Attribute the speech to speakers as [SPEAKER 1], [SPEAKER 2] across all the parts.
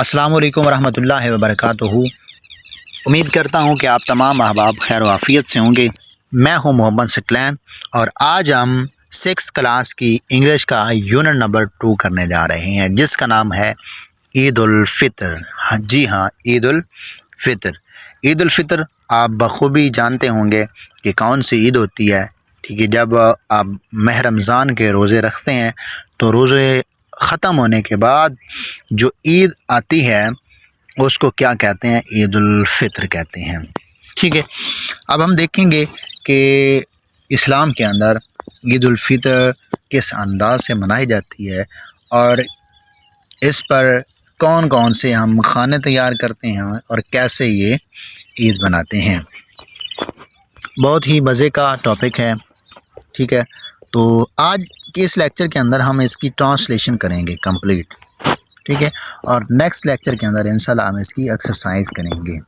[SPEAKER 1] अस्सलामु अलैकुम वरहमतुल्लाहि वबरकातुहू। उम्मीद करता हूँ कि आप तमाम अहबाब खैर आफ़ियत से होंगे। मैं हूँ मोहम्मद सकलैन और आज हम 6 क्लास की इंग्लिश का यूनिट नंबर 2 करने जा रहे हैं, जिसका नाम है ईद उल फ़ितर। हाँ जी हाँ, ईद उल फ़ितर। ईद उल फ़ितर आप बखूबी जानते होंगे कि कौन सी ईद होती है। ठीक है, जब आप माह रमज़ान के रोज़े रखते हैं तो रोज़े ख़त्म होने के बाद जो ईद आती है उसको क्या कहते हैं? ईद उल फ़ितर कहते हैं। ठीक है, अब हम देखेंगे कि इस्लाम के अंदर ईद उल फ़ितर किस अंदाज से मनाई जाती है और इस पर कौन कौन से हम खाने तैयार करते हैं और कैसे ये ईद बनाते हैं। बहुत ही मज़े का टॉपिक है। ठीक है, तो आज के इस लेक्चर के अंदर हम इसकी ट्रांसलेशन करेंगे कंप्लीट। ठीक है, और नेक्स्ट लेक्चर के अंदर इंशाल्लाह हम इसकी एक्सरसाइज करेंगे।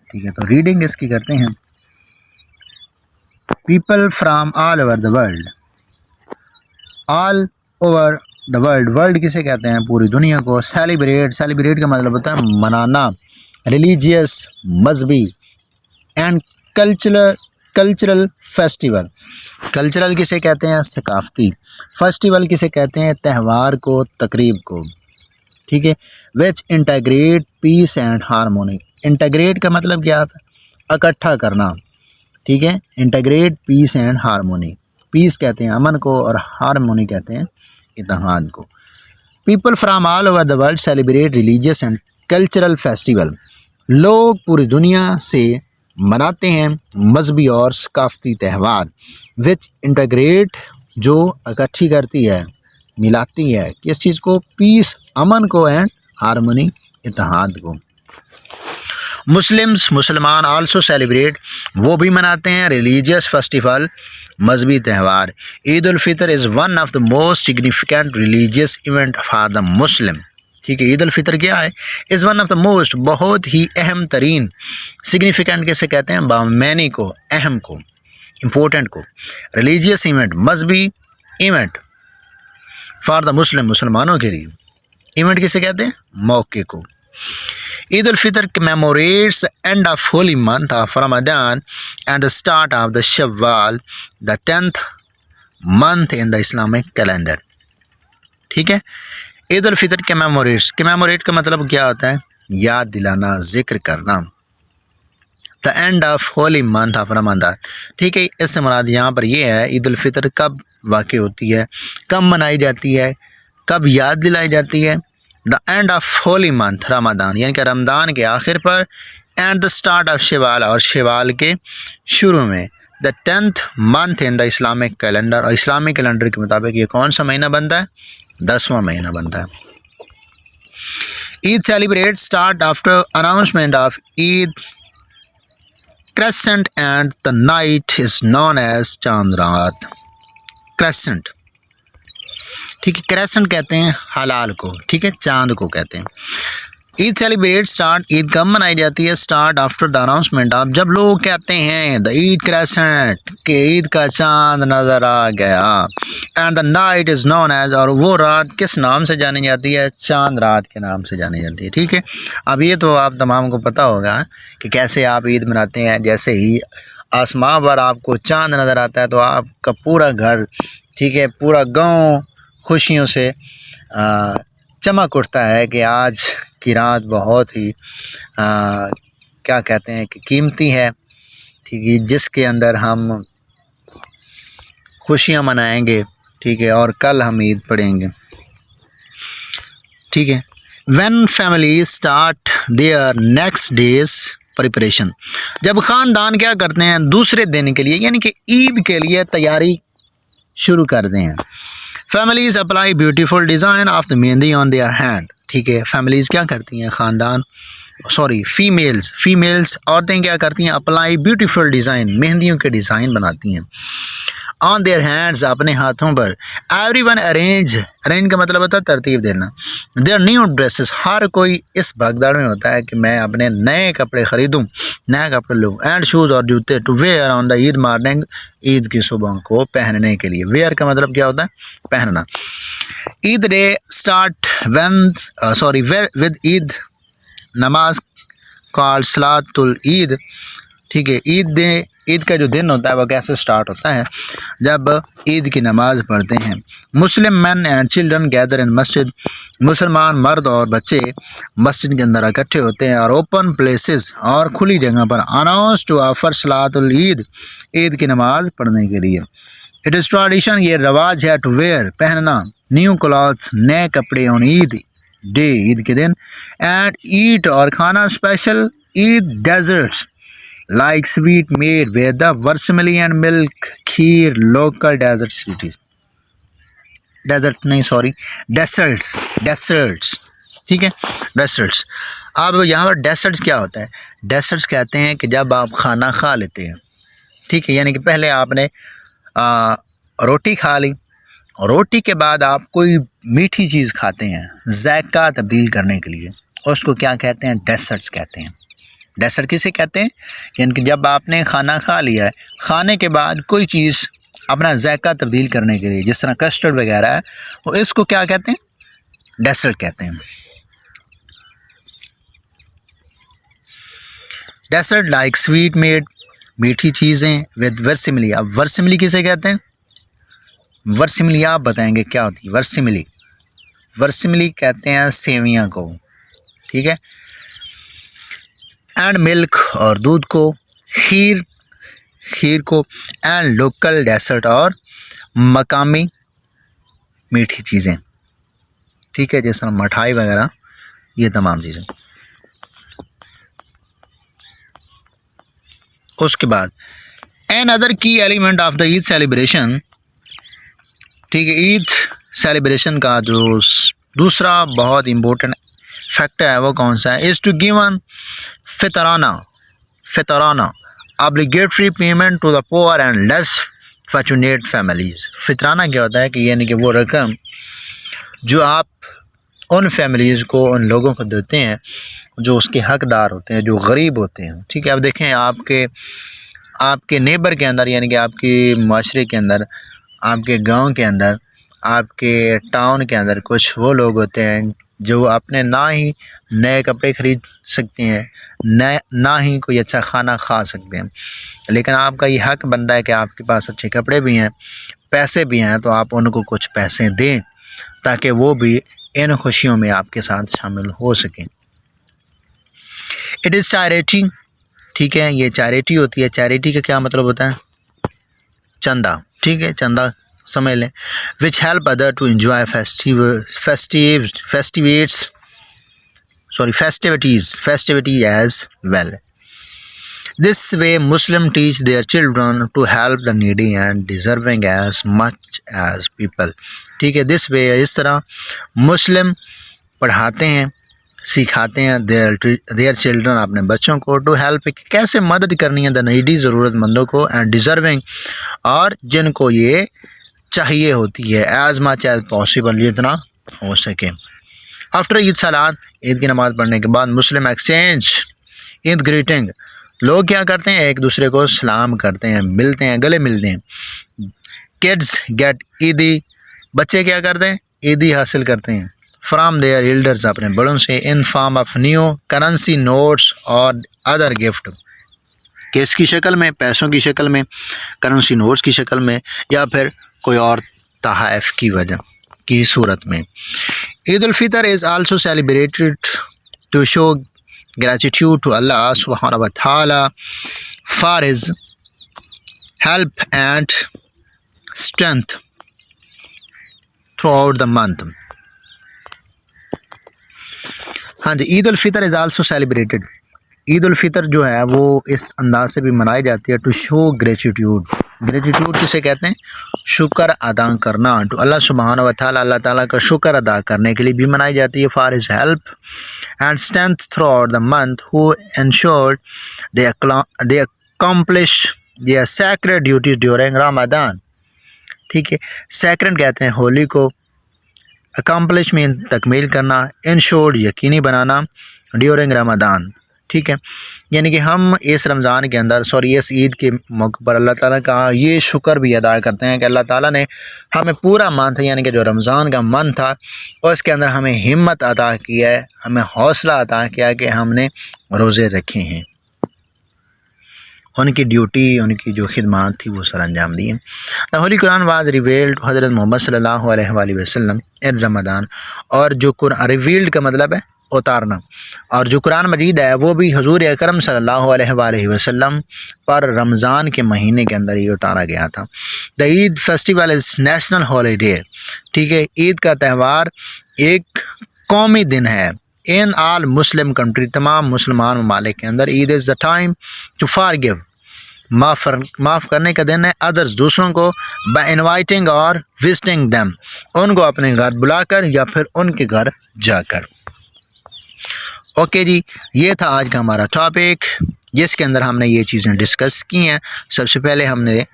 [SPEAKER 1] ठीक है, तो रीडिंग इसकी करते हैं। People from all over the world. All over the world, world किसे कहते हैं? पूरी दुनिया को। सेलिब्रेट, सेलिब्रेट का मतलब होता है मनाना। रिलीजियस, मजहबी। एंड कल्चरल फेस्टिवल, कल्चरल किसे कहते हैं? सकाफती। फेस्टिवल किसे कहते हैं? त्यौहार को, तकरीब को। ठीक है, which integrate peace and harmony. Integrate का मतलब क्या था? इकट्ठा करना। ठीक है, integrate peace and harmony. Peace कहते हैं अमन को और हारमोनी कहते हैं इत्तेहाद को। People from all over the world celebrate religious and cultural festival. लोग पूरी दुनिया से मनाते हैं मजहबी और सकाफती त्यौहार। विच इंटीग्रेट, जो इकट्ठी करती है, मिलाती है किस चीज़ को? पीस, अमन को, एंड हारमोनी, इत्तेहाद को। मुस्लिम्स, मुसलमान आल्सो सेलिब्रेट, वो भी मनाते हैं रिलीजियस फेस्टिवल, मजहबी त्यौहार। Eid ul Fitr is one of the most significant religious event for the Muslim. ठीक है, ईद उल फ़ितर क्या है? Is one of the most, बहुत ही अहम तरीन। सिग्निफिकेंट कैसे कहते हैं? बामैनी को, अहम को, इम्पोर्टेंट को। रिलीजियस इवेंट, मजहबी इवेंट। फॉर द मुस्लिम, मुसलमानों के लिए। इवेंट किसे कहते हैं? मौके को। Eid ul Fitr commemorates end of holy month of Ramzan and the start of the Shawwal, the 10th month in the Islamic calendar. ठीक है, ईद उल फ़ितर कमेमोरेट्स, कमेमोरेट का मतलब क्या होता है? याद दिलाना, जिक्र करना। The end of holy month of Ramzan. ठीक है, इससे मुराद यहाँ पर यह है ईद उल फ़ितर कब वाक़ई होती है, कब मनाई जाती है, कब याद दिलाई जाती है? The end of holy month Ramzan, यानी कि रमज़ान के आखिर पर। And the start of Shawwal, और शवाल के शुरू में। The 10th month in the Islamic calendar, और इस्लामिक कैलेंडर के मुताबिक ये कौन सा महीना बनता है? 10वां महीना बनता है। Eid celebrate start after announcement of Eid crescent and the night is known as Chand Raat. Crescent, ठीक है, क्रेसेंट कहते हैं हलाल को। ठीक है, चांद को कहते हैं। ईद सेलिब्रेट स्टार्ट, ईद कब मनाई जाती है? Start after the announcement of, जब लोग कहते हैं द ईद क्रेसेंट, के ईद का चांद नज़र आ गया। And the night is known as, और वो रात किस नाम से जानी जाती है? चांद रात के नाम से जानी जाती है। ठीक है, अब ये तो आप तमाम को पता होगा कि कैसे आप ईद मनाते हैं। जैसे ही आसमां पर आपको चांद नज़र आता है तो आपका पूरा घर, ठीक है, पूरा गाँव खुशियों से चमक उठता है कि आज की रात बहुत ही क्या कहते हैं कि कीमती है। ठीक है, जिसके अंदर हम खुशियां मनाएंगे। ठीक है, और कल हम ईद पढ़ेंगे। ठीक है, when family start there next days preparation, जब ख़ानदान क्या करते हैं? दूसरे दिन के लिए, यानी कि ईद के लिए तैयारी शुरू कर दें। Families apply beautiful design of the mehndi on their hand. ठीक है, फैमिलीज़ क्या करती हैं? ख़ानदान, सॉरी फीमेल्स औरतें क्या करती हैं? अप्लाई ब्यूटीफुल डिज़ाइन, मेहंदियों के डिज़ाइन बनाती हैं ऑन देयर हैंड्स, अपने हाथों पर। एवरीवन अरेंज, अरेंज का मतलब होता है तरतीब देना। देयर न्यू ड्रेसेस, हर कोई इस भगदड़ में होता है कि मैं अपने नए कपड़े खरीदूं, नए कपड़े लूँ। एंड शूज़ और जूते to wear on the Eid morning, Eid की सुबह को पहनने के लिए। वेयर का मतलब क्या होता है? पहनना। Eid day start with Eid नमाज कॉल्ड सलातुल ईद। ठीक है, ईद का जो दिन होता है वो कैसे स्टार्ट होता है? जब ईद की नमाज़ पढ़ते हैं। Muslim man and children gather इन मस्जिद, मुसलमान मर्द और बच्चे मस्जिद के अंदर इकट्ठे होते हैं। और ओपन प्लेसेस, और खुली जगह पर। Announce to offer Salatul Eid, Eid की नमाज़ पढ़ने के लिए। इट इज़ ट्रेडिशन, ये रवाज है, टू वेयर, पहनना, न्यू क्लॉथ्स, नए कपड़े ऑन ईद डे, ईद के दिन। एंड ईट, और खाना special Eid desserts like sweet made with the vermicelli and milk, kheer, local desert cities, desert नहीं सॉरी डेसर्ट्स, ठीक है, डेसर्ट्स। अब यहाँ पर डेसर्ट्स क्या होता है? डेसर्ट्स कहते हैं कि जब आप खाना खा लेते हैं, ठीक है, यानी कि पहले आपने रोटी खा ली, और रोटी के बाद आप कोई मीठी चीज़ खाते हैं जायका तब्दील करने के लिए, उसको क्या कहते हैं? डेसर्ट्स कहते हैं। डेसर्ट किसे कहते हैं? यानी कि जब आपने खाना खा लिया है, खाने के बाद कोई चीज़ अपना जायका तब्दील करने के लिए, जिस तरह कस्टर्ड वगैरह है, तो इसको क्या कहते हैं? डेसर्ट कहते हैं। डेसर्ट लाइक स्वीट मेड, मीठी चीज़ें, विद वर्सिमली। अब वर्सिमली किसे कहते हैं? वर्सिमली आप बताएंगे क्या होती है वर्सिमली? वर्सिमली कहते हैं सेवियाँ को, ठीक है। एंड मिल्क, और दूध को। खीर को। एंड लोकल डेसर्ट, और मकामी मीठी चीज़ें, ठीक है, जैसे मिठाई वगैरह, ये तमाम चीज़ें। उसके बाद एन अदर की element of the Eid celebration, ठीक है, ईद सेलिब्रेशन का जो दूसरा बहुत इम्पोर्टेंट फैक्टर है वो कौन सा है? Is to given fitrana obligatory payment to the poor and less fortunate families. फितराना क्या होता है कि यानी कि वो रकम जो आप उन फैमिलीज़ को, उन लोगों को देते हैं जो उसके हकदार होते हैं, जो गरीब होते हैं, ठीक है। अब देखें आपके नेबर के अंदर, यानी कि आपके माशरे के अंदर, आपके गांव के अंदर, आपके टाउन के अंदर कुछ वो लोग होते हैं जो अपने ना ही नए कपड़े खरीद सकते हैं, ना ही कोई अच्छा खाना खा सकते हैं, लेकिन आपका ये हक बनता है कि आपके पास अच्छे कपड़े भी हैं, पैसे भी हैं, तो आप उनको कुछ पैसे दें ताकि वो भी इन खुशियों में आपके साथ शामिल हो सकें। इट इज़ चैरिटी, ठीक है, ये चैरिटी होती है। चैरिटी का क्या मतलब होता है? चंदा, ठीक है, चंदा समझ लें। Which help other to enjoy festivity as well. This way Muslim teach their children to help the needy and deserving as much as people, ठीक है। दिस वे, इस तरह मुस्लिम पढ़ाते हैं, सिखाते हैं देयर चिल्ड्रन, अपने बच्चों को, टू हेल्प, कैसे मदद करनी है, द नीडी, ज़रूरतमंदों को, एंड डिज़र्विंग, और जिनको ये चाहिए होती है, एज मच एज पॉसिबल, जितना हो सके। आफ्टर ईद सलात, ईद की नमाज़ पढ़ने के बाद, मुस्लिम एक्सचेंज ईद ग्रीटिंग, लोग क्या करते हैं? एक दूसरे को सलाम करते हैं, मिलते हैं, गले मिलते हैं। किड्स गेट ईदी, बच्चे क्या करते हैं? ईदी हासिल करते हैं। फ्राम देयर एल्डर्स, अपने बड़ों से, in form of new currency notes और अदर गिफ्ट, किसकी शक्ल में? पैसों की शक्ल में, करेंसी नोट्स की शक्ल में, या फिर कोई और तहफ़ की वजह की सूरत में। Eid ul Fitr is also celebrated to show gratitude to Allah सुब्हानहू व तआला for his help and strength throughout the month. हाँ जी, Eid ul Fitr is also celebrated, Eid ul Fitr जो है वो इस अंदाज से भी मनाई जाती है, टू शो ग्रेटिट्यूड। ग्रेटिट्यूड किसे कहते हैं? शुक्र अदा करना, टू अल्लाह सुब्हानहू व तआला, अल्लाह ताला का शुक्र अदा करने के लिए भी मनाई जाती है। For his help and strength throughout the month, who ensured they accomplish their sacred duties during Ramzan, ठीक है। सेकंड कहते हैं होली को अकम्पलिशमेंट तकमील करना, इंश्योर्ड यकीनी बनाना ड्यूरिंग रमज़ान। ठीक है, यानी कि हम इस रमज़ान के अंदर इस ईद के मौके पर अल्लाह ताला का ये शुक्र भी अदा करते हैं कि अल्लाह ताला ने हमें पूरा मंथ यानी कि जो रमज़ान का मंथ था उसके अंदर हमें हिम्मत अता किया है, हमें हौसला अता किया कि हमने रोज़े रखे हैं, उनकी ड्यूटी उनकी जो खिदमत थी वो सर अंजाम दिए। The Holi Quran was revealed हज़रत मोहम्मद सल्लल्लाहु अलैहि वसल्लम इन रमज़ान, और जो कुरान रिवील्ड का मतलब है उतारना, और जो कुरान मजीद है वो भी हुजूर अकरम सल्लल्लाहु अलैहि वसल्लम पर रमज़ान के महीने के अंदर ये उतारा गया था। The Eid festival is national holiday. ठीक है, ईद का त्यौहार एक कौमी दिन है। इन आल मुस्लिम कंट्री, तमाम मुसलमान ममालिक के अंदर Eid is the time to forgive, माफ़ करने का दिन है, अदर्स दूसरों को, बाय इनवाइटिंग और विजिटिंग देम, उनको अपने घर बुलाकर या फिर उनके घर जाकर। ओके जी, ये था आज का हमारा टॉपिक जिसके अंदर हमने ये चीज़ें डिस्कस की हैं। सबसे पहले हमने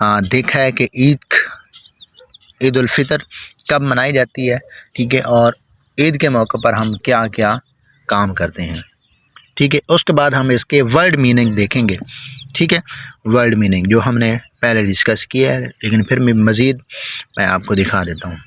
[SPEAKER 1] देखा है कि ईद उल फितर कब मनाई जाती है, ठीक है, और ईद के मौके पर हम क्या क्या काम करते हैं। ठीक है, उसके बाद हम इसके वर्ड मीनिंग देखेंगे। ठीक है, वर्ड मीनिंग जो हमने पहले डिस्कस किया है, लेकिन फिर मज़ीद मैं आपको दिखा देता हूँ।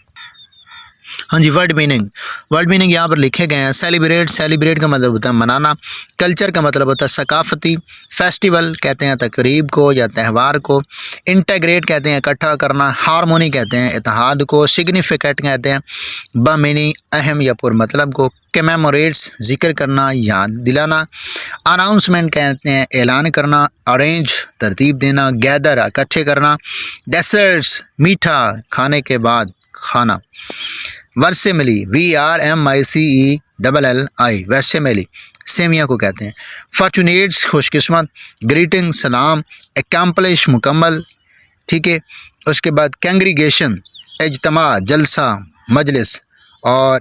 [SPEAKER 1] हाँ जी, वर्ड मीनिंग यहाँ पर लिखे गए हैं। सेलिब्रेट का मतलब होता है मनाना, कल्चर का मतलब होता है सकाफती, फेस्टिवल कहते हैं तकरीब को या त्यौहार को, इंटीग्रेट कहते हैं इकट्ठा करना, हारमोनी कहते हैं इत्तेहाद को, सिग्निफिकेंट कहते हैं बामीनी अहम या पुर मतलब को, कमेमोरेट्स जिक्र करना याद दिलाना, अनाउंसमेंट कहते हैं ऐलान करना, अरेंज तरतीब देना, गैदर इकट्ठे करना, डेसर्ट्स मीठा खाने के बाद खाना, वर्सेमिली VRMICELLI वर्सेमिली सेमिया को कहते हैं, फॉर्चुनेट्स खुशकिस्मत, ग्रीटिंग सलाम, एकम्पलिश मुकम्मल। ठीक है, उसके बाद कैंग्रीगेशन इज्तमा जलसा मजलिस, और